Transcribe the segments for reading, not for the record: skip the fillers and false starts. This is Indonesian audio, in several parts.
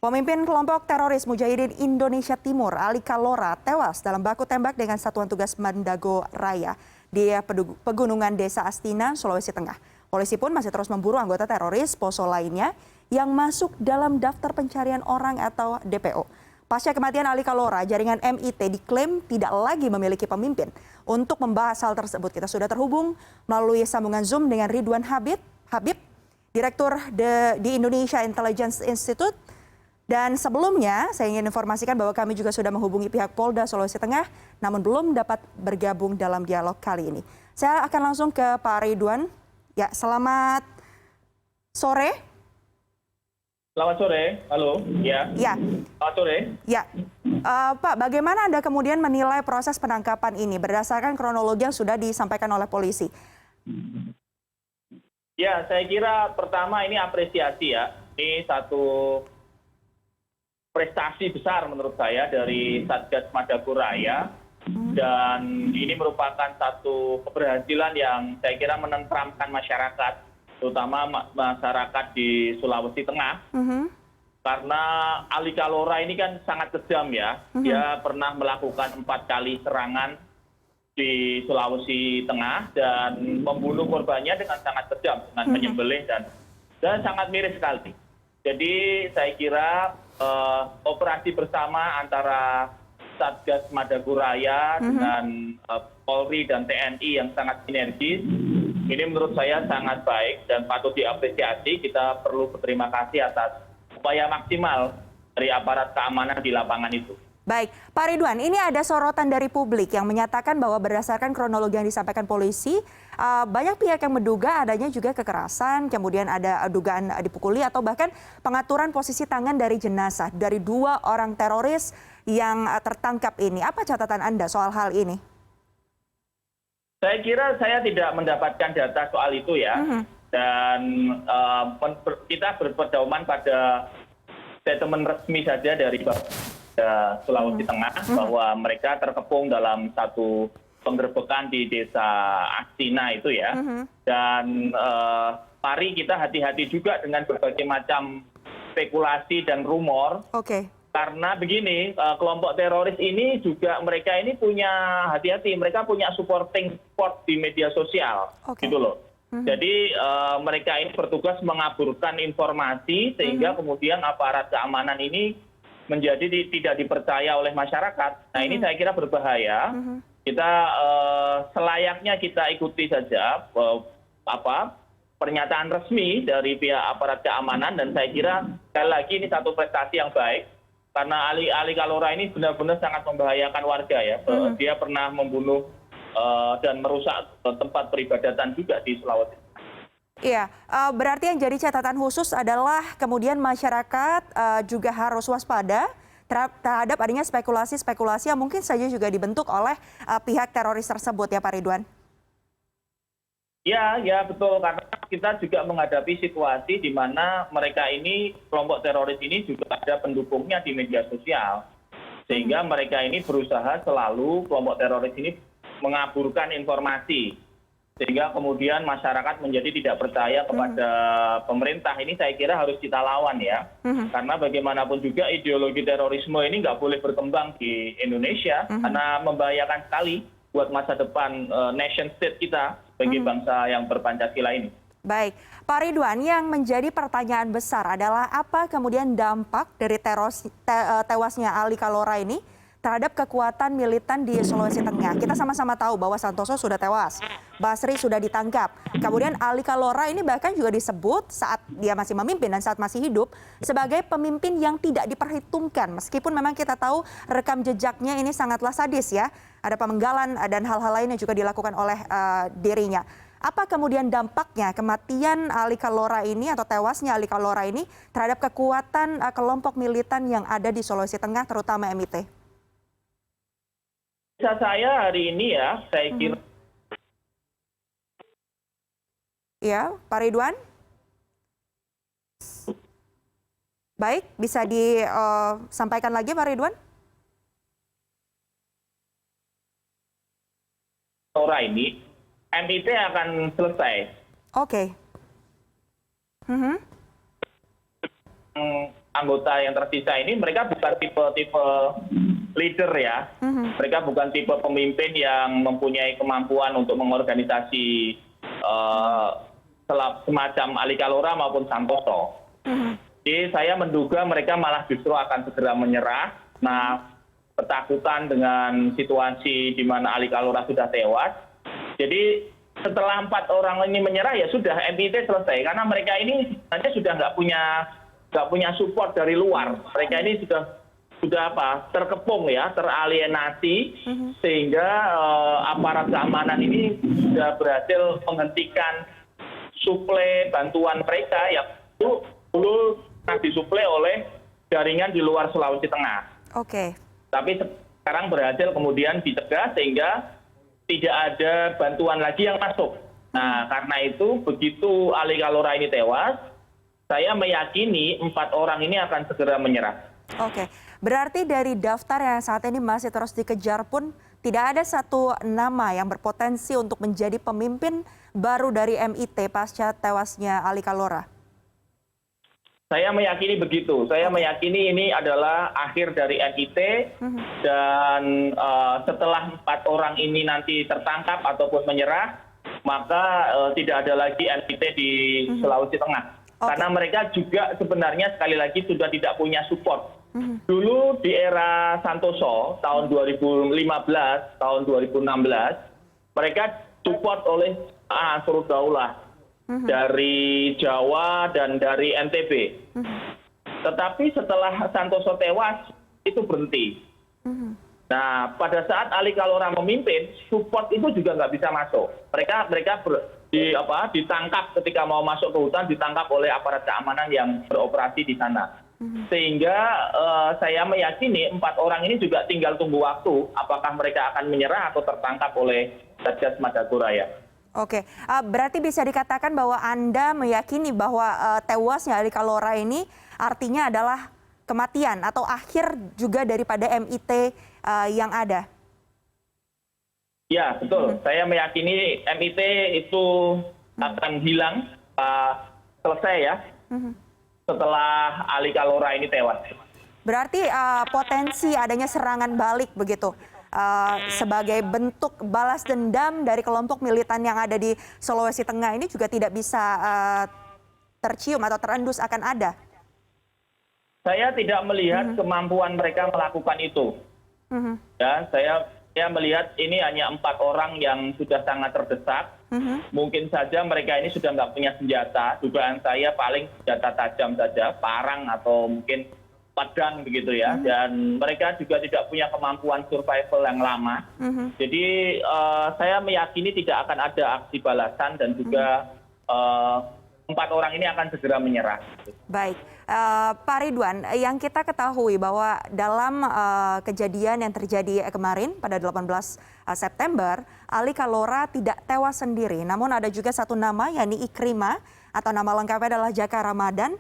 Pemimpin kelompok teroris Mujahidin Indonesia Timur, Ali Kalora, tewas dalam baku tembak dengan Satuan Tugas Mandago Raya di pegunungan Desa Astina, Sulawesi Tengah. Polisi pun masih terus memburu anggota teroris Poso lainnya yang masuk dalam daftar pencarian orang atau DPO. Pasca kematian Ali Kalora, jaringan MIT diklaim tidak lagi memiliki pemimpin. Untuk membahas hal tersebut, kita sudah terhubung melalui sambungan Zoom dengan Ridwan Habib, Direktur di Indonesia Intelligence Institute. Dan sebelumnya, saya ingin informasikan bahwa kami juga sudah menghubungi pihak Polda Sulawesi Tengah, namun belum dapat bergabung dalam dialog kali ini. Saya akan langsung ke Pak Ridwan. Ya, selamat sore. Selamat sore, halo. Ya. Selamat sore. Ya, Pak, bagaimana Anda kemudian menilai proses penangkapan ini berdasarkan kronologi yang sudah disampaikan oleh polisi? Ya, saya kira pertama ini apresiasi ya. Ini satu prestasi besar menurut saya dari Satgas Mandago Raya, dan ini merupakan satu keberhasilan yang saya kira menenteramkan masyarakat, terutama masyarakat di Sulawesi Tengah. Karena Ali Kalora ini kan sangat kejam ya. Dia pernah melakukan 4 kali serangan di Sulawesi Tengah dan membunuh korbannya dengan sangat kejam, dengan menyembelih dan sangat miris sekali. Jadi saya kira operasi bersama antara Satgas Mandago Raya dengan Polri dan TNI yang sangat sinergis, ini menurut saya sangat baik dan patut diapresiasi. Kita perlu berterima kasih atas upaya maksimal dari aparat keamanan di lapangan itu. Baik, Pak Ridwan, ini ada sorotan dari publik yang menyatakan bahwa berdasarkan kronologi yang disampaikan polisi, banyak pihak yang menduga adanya juga kekerasan, kemudian ada dugaan dipukuli atau bahkan pengaturan posisi tangan dari jenazah dari 2 orang teroris yang tertangkap ini. Apa catatan Anda soal hal ini? Saya kira saya tidak mendapatkan data soal itu ya, dan kita berpedoman pada statement resmi saja dari Sulawesi Tengah bahwa mereka terkepung dalam satu penggerbekan di Desa Astina itu ya. Dan mari kita hati-hati juga dengan berbagai macam spekulasi dan rumor. Karena begini, kelompok teroris ini juga mereka ini punya hati-hati, mereka punya supporting support di media sosial, gitu loh. Jadi mereka ini bertugas mengaburkan informasi sehingga kemudian aparat keamanan ini menjadi tidak dipercaya oleh masyarakat. Nah ini saya kira berbahaya. Kita selayaknya kita ikuti saja pernyataan resmi dari pihak aparat keamanan, dan saya kira sekali lagi ini satu prestasi yang baik karena Ali Kalora ini benar-benar sangat membahayakan warga ya. Dia pernah membunuh dan merusak tempat peribadatan juga di Sulawesi. Iya, berarti yang jadi catatan khusus adalah kemudian masyarakat juga harus waspada terhadap adanya spekulasi-spekulasi yang mungkin saja juga dibentuk oleh pihak teroris tersebut ya Pak Ridwan. Ya betul, karena kita juga menghadapi situasi di mana mereka ini, kelompok teroris ini juga ada pendukungnya di media sosial. Sehingga mereka ini berusaha selalu, kelompok teroris ini mengaburkan informasi. Sehingga kemudian masyarakat menjadi tidak percaya kepada pemerintah. Ini saya kira harus kita lawan ya. Karena bagaimanapun juga ideologi terorisme ini nggak boleh berkembang di Indonesia. Karena membahayakan sekali buat masa depan nation state kita sebagai bangsa yang berpancasila ini. Baik, Pak Ridwan, yang menjadi pertanyaan besar adalah apa kemudian dampak dari tewasnya Ali Kalora ini terhadap kekuatan militan di Sulawesi Tengah. Kita sama-sama tahu bahwa Santoso sudah tewas, Basri sudah ditangkap. Kemudian Ali Kalora ini bahkan juga disebut saat dia masih memimpin dan saat masih hidup sebagai pemimpin yang tidak diperhitungkan. Meskipun memang kita tahu rekam jejaknya ini sangatlah sadis ya. Ada pemenggalan dan hal-hal lain yang juga dilakukan oleh dirinya. Apa kemudian dampaknya kematian Ali Kalora ini atau tewasnya Ali Kalora ini terhadap kekuatan kelompok militan yang ada di Sulawesi Tengah terutama MIT? Saya hari ini ya, saya kira. Ya, Pak Ridwan. Baik, bisa disampaikan lagi Pak Ridwan? Kalora ini, MIT akan selesai. Oke. anggota yang tersisa ini mereka bukan tipe-tipe leader ya. Mereka bukan tipe pemimpin yang mempunyai kemampuan untuk mengorganisasi semacam Ali Kalora maupun Santoso. Jadi saya menduga mereka malah justru akan segera menyerah. Nah, ketakutan dengan situasi di mana Ali Kalora sudah tewas. Jadi setelah 4 orang ini menyerah ya sudah MIT selesai karena mereka ini sebenarnya sudah nggak punya support dari luar. Mereka ini sudah terkepung ya, teralienasi sehingga aparat keamanan ini sudah berhasil menghentikan suplai bantuan mereka yang dulu disuplai oleh jaringan di luar Sulawesi Tengah. Oke. Tapi sekarang berhasil kemudian dicegah sehingga tidak ada bantuan lagi yang masuk. Nah, karena itu begitu Ali Kalora ini tewas, saya meyakini 4 orang ini akan segera menyerah. Oke, berarti dari daftar yang saat ini masih terus dikejar pun tidak ada satu nama yang berpotensi untuk menjadi pemimpin baru dari MIT pasca tewasnya Ali Kalora. Saya meyakini begitu. Saya meyakini ini adalah akhir dari MIT dan setelah 4 orang ini nanti tertangkap ataupun menyerah, maka tidak ada lagi MIT di Sulawesi Tengah. Karena mereka juga sebenarnya sekali lagi sudah tidak punya support. Dulu di era Santoso tahun 2015, tahun 2016, mereka support oleh Ansarud Daulah dari Jawa dan dari NTB. Tetapi setelah Santoso tewas, itu berhenti. Nah, pada saat Ali Kalora memimpin, support itu juga nggak bisa masuk. Mereka ditangkap ketika mau masuk ke hutan, ditangkap oleh aparat keamanan yang beroperasi di sana. Sehingga saya meyakini 4 orang ini juga tinggal tunggu waktu, apakah mereka akan menyerah atau tertangkap oleh Satgas Madagoraya. Oke, berarti bisa dikatakan bahwa Anda meyakini bahwa tewasnya Ali Kalora ini artinya adalah kematian atau akhir juga daripada MIT yang ada? Ya, betul. Saya meyakini MIT itu akan hilang, selesai ya, setelah Ali Kalora ini tewas. Berarti potensi adanya serangan balik begitu? Sebagai bentuk balas dendam dari kelompok militan yang ada di Sulawesi Tengah ini juga tidak bisa tercium atau terendus akan ada? Saya tidak melihat kemampuan mereka melakukan itu. Ya, saya melihat ini hanya 4 orang yang sudah sangat terdesak. Mungkin saja mereka ini sudah nggak punya senjata. Dugaan saya paling senjata tajam saja, parang atau mungkin pedang begitu ya, dan mereka juga tidak punya kemampuan survival yang lama. Jadi saya meyakini tidak akan ada aksi balasan dan juga 4 orang ini akan segera menyerah. Baik, Pak Ridwan, yang kita ketahui bahwa dalam kejadian yang terjadi kemarin pada 18 September, Ali Kalora tidak tewas sendiri, namun ada juga satu nama yakni Ikrimah atau nama lengkapnya adalah Jaka Ramadan,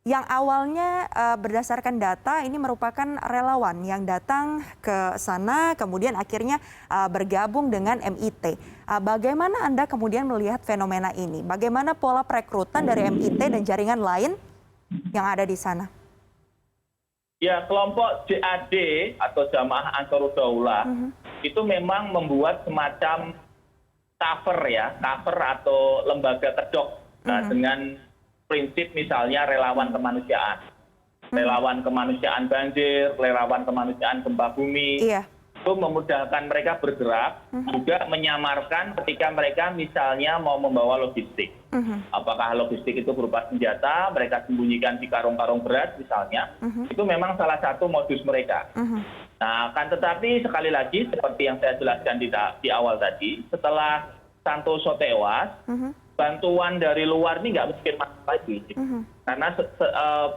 yang awalnya berdasarkan data ini merupakan relawan yang datang ke sana kemudian akhirnya bergabung dengan MIT. Bagaimana Anda kemudian melihat fenomena ini? Bagaimana pola perekrutan dari MIT dan jaringan lain yang ada di sana? Ya, kelompok JAD atau Jamaah Ansarud Daulah itu memang membuat semacam cover atau lembaga kedok dengan prinsip misalnya relawan kemanusiaan. Relawan kemanusiaan banjir, relawan kemanusiaan gempa bumi. Itu memudahkan mereka bergerak, juga menyamarkan ketika mereka misalnya mau membawa logistik. Apakah logistik itu berupa senjata, mereka sembunyikan di karung-karung beras misalnya. Itu memang salah satu modus mereka. Nah, kan tetapi sekali lagi seperti yang saya jelaskan di awal tadi, setelah Santoso tewas, bantuan dari luar ini nggak mungkin masuk lagi. Karena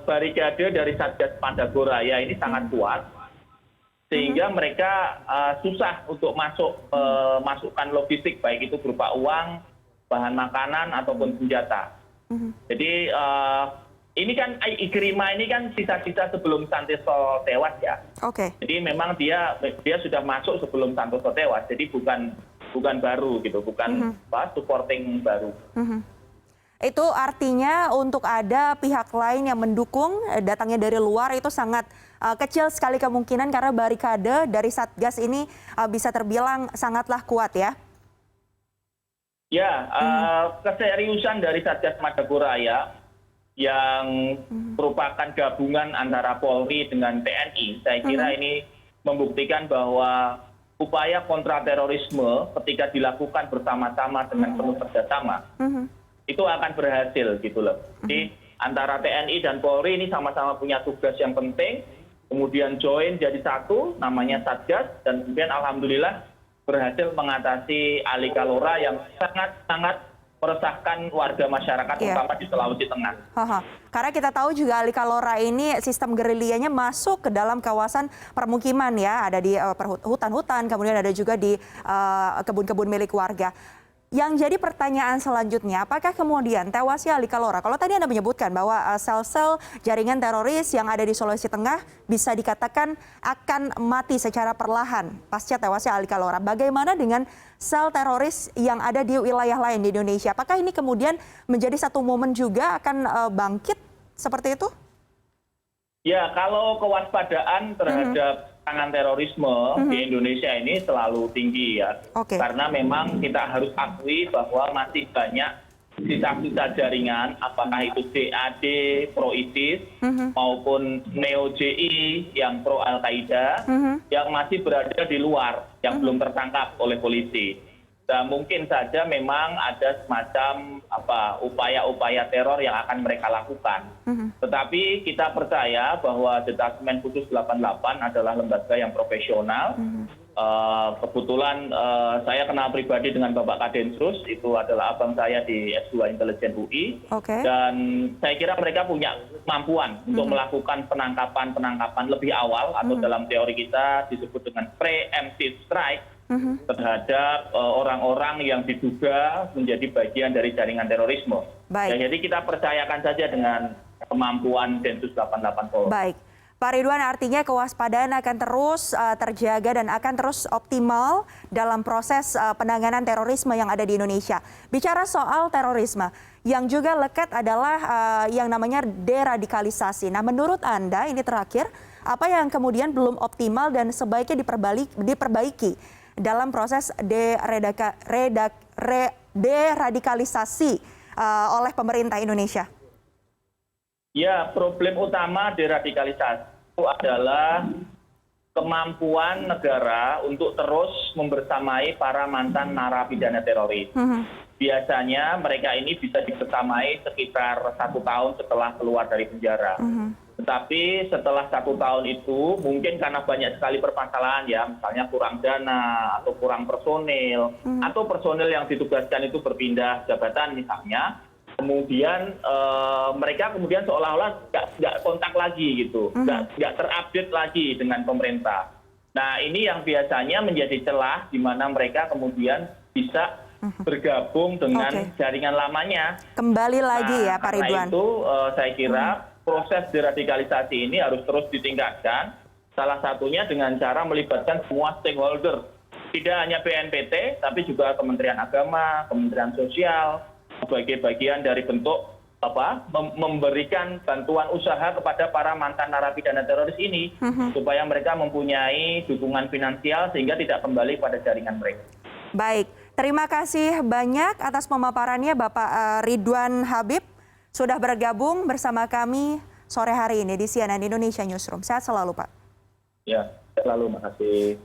barikade dari Satgas Madagoraya ini sangat kuat, sehingga mereka susah untuk masukkan logistik, baik itu berupa uang, bahan makanan, ataupun senjata. Jadi ini kan Ikrimah ini kan sisa-sisa sebelum Santoso tewas ya. Jadi memang dia sudah masuk sebelum Santoso tewas, jadi bukan baru gitu, bukan supporting baru. Itu artinya untuk ada pihak lain yang mendukung datangnya dari luar itu sangat kecil sekali kemungkinan karena barikade dari Satgas ini bisa terbilang sangatlah kuat ya. Ya, keseriusan dari Satgas Madagoraya Raya yang merupakan gabungan antara Polri dengan TNI, saya kira ini membuktikan bahwa upaya kontraterorisme ketika dilakukan bersama-sama dengan penuh kerjasama itu akan berhasil gitu loh. Jadi antara TNI dan Polri ini sama-sama punya tugas yang penting, kemudian join jadi satu, namanya Satgas, dan kemudian alhamdulillah berhasil mengatasi Ali Kalora yang sangat-sangat meresahkan warga masyarakat, terutama di Sulawesi Tengah. Karena kita tahu juga Ali Kalora ini sistem gerilyanya masuk ke dalam kawasan permukiman ya, ada di hutan-hutan, kemudian ada juga di kebun-kebun milik warga. Yang jadi pertanyaan selanjutnya, apakah kemudian tewasnya Ali Kalora, kalau tadi Anda menyebutkan bahwa sel-sel jaringan teroris yang ada di Sulawesi Tengah bisa dikatakan akan mati secara perlahan pasca tewasnya Ali Kalora. Bagaimana dengan sel teroris yang ada di wilayah lain di Indonesia? Apakah ini kemudian menjadi satu momen juga akan bangkit seperti itu? Ya, kalau kewaspadaan terhadap serangan terorisme di Indonesia ini selalu tinggi ya. Karena memang kita harus akui bahwa masih banyak sisa-sisa jaringan, apakah itu JAD pro ISIS maupun Neo JI yang pro Al-Qaeda yang masih berada di luar, yang belum tertangkap oleh polisi. Dan mungkin saja memang ada semacam upaya-upaya teror yang akan mereka lakukan. Tetapi kita percaya bahwa Detasemen Khusus 88 adalah lembaga yang profesional. Kebetulan saya kenal pribadi dengan Bapak Kadensus, itu adalah abang saya di S2 Intelijen UI. Dan saya kira mereka punya kemampuan untuk melakukan penangkapan lebih awal, atau dalam teori kita disebut dengan preemptive strike, terhadap orang-orang yang diduga menjadi bagian dari jaringan terorisme. Jadi kita percayakan saja dengan kemampuan Densus 88 Polri. Baik. Pak Ridwan, artinya kewaspadaan akan terus terjaga dan akan terus optimal dalam proses penanganan terorisme yang ada di Indonesia. Bicara soal terorisme, yang juga lekat adalah yang namanya deradikalisasi. Nah, menurut Anda ini terakhir, apa yang kemudian belum optimal dan sebaiknya diperbaiki dalam proses deradikalisasi oleh pemerintah Indonesia? Ya, problem utama deradikalisasi itu adalah kemampuan negara untuk terus membersamai para mantan narapidana teroris. Biasanya mereka ini bisa dibersamai sekitar 1 tahun setelah keluar dari penjara. Tetapi setelah 1 tahun itu mungkin karena banyak sekali permasalahan ya, misalnya kurang dana atau kurang personil, atau personil yang ditugaskan itu berpindah jabatan misalnya, kemudian mereka kemudian seolah-olah nggak kontak lagi gitu, nggak terupdate lagi dengan pemerintah. Nah, ini yang biasanya menjadi celah di mana mereka kemudian bisa bergabung dengan jaringan lamanya. Kembali lagi ya Pak Ridwan. Karena itu saya kira proses deradikalisasi ini harus terus ditingkatkan, salah satunya dengan cara melibatkan semua stakeholder. Tidak hanya BNPT, tapi juga Kementerian Agama, Kementerian Sosial, sebagai bagian dari bentuk memberikan bantuan usaha kepada para mantan narapidana teroris ini, supaya mereka mempunyai dukungan finansial sehingga tidak kembali pada jaringan mereka. Baik, terima kasih banyak atas pemaparannya Bapak Ridwan Habib, sudah bergabung bersama kami sore hari ini di CNN Indonesia Newsroom. Sehat selalu Pak. Ya, selalu, makasih.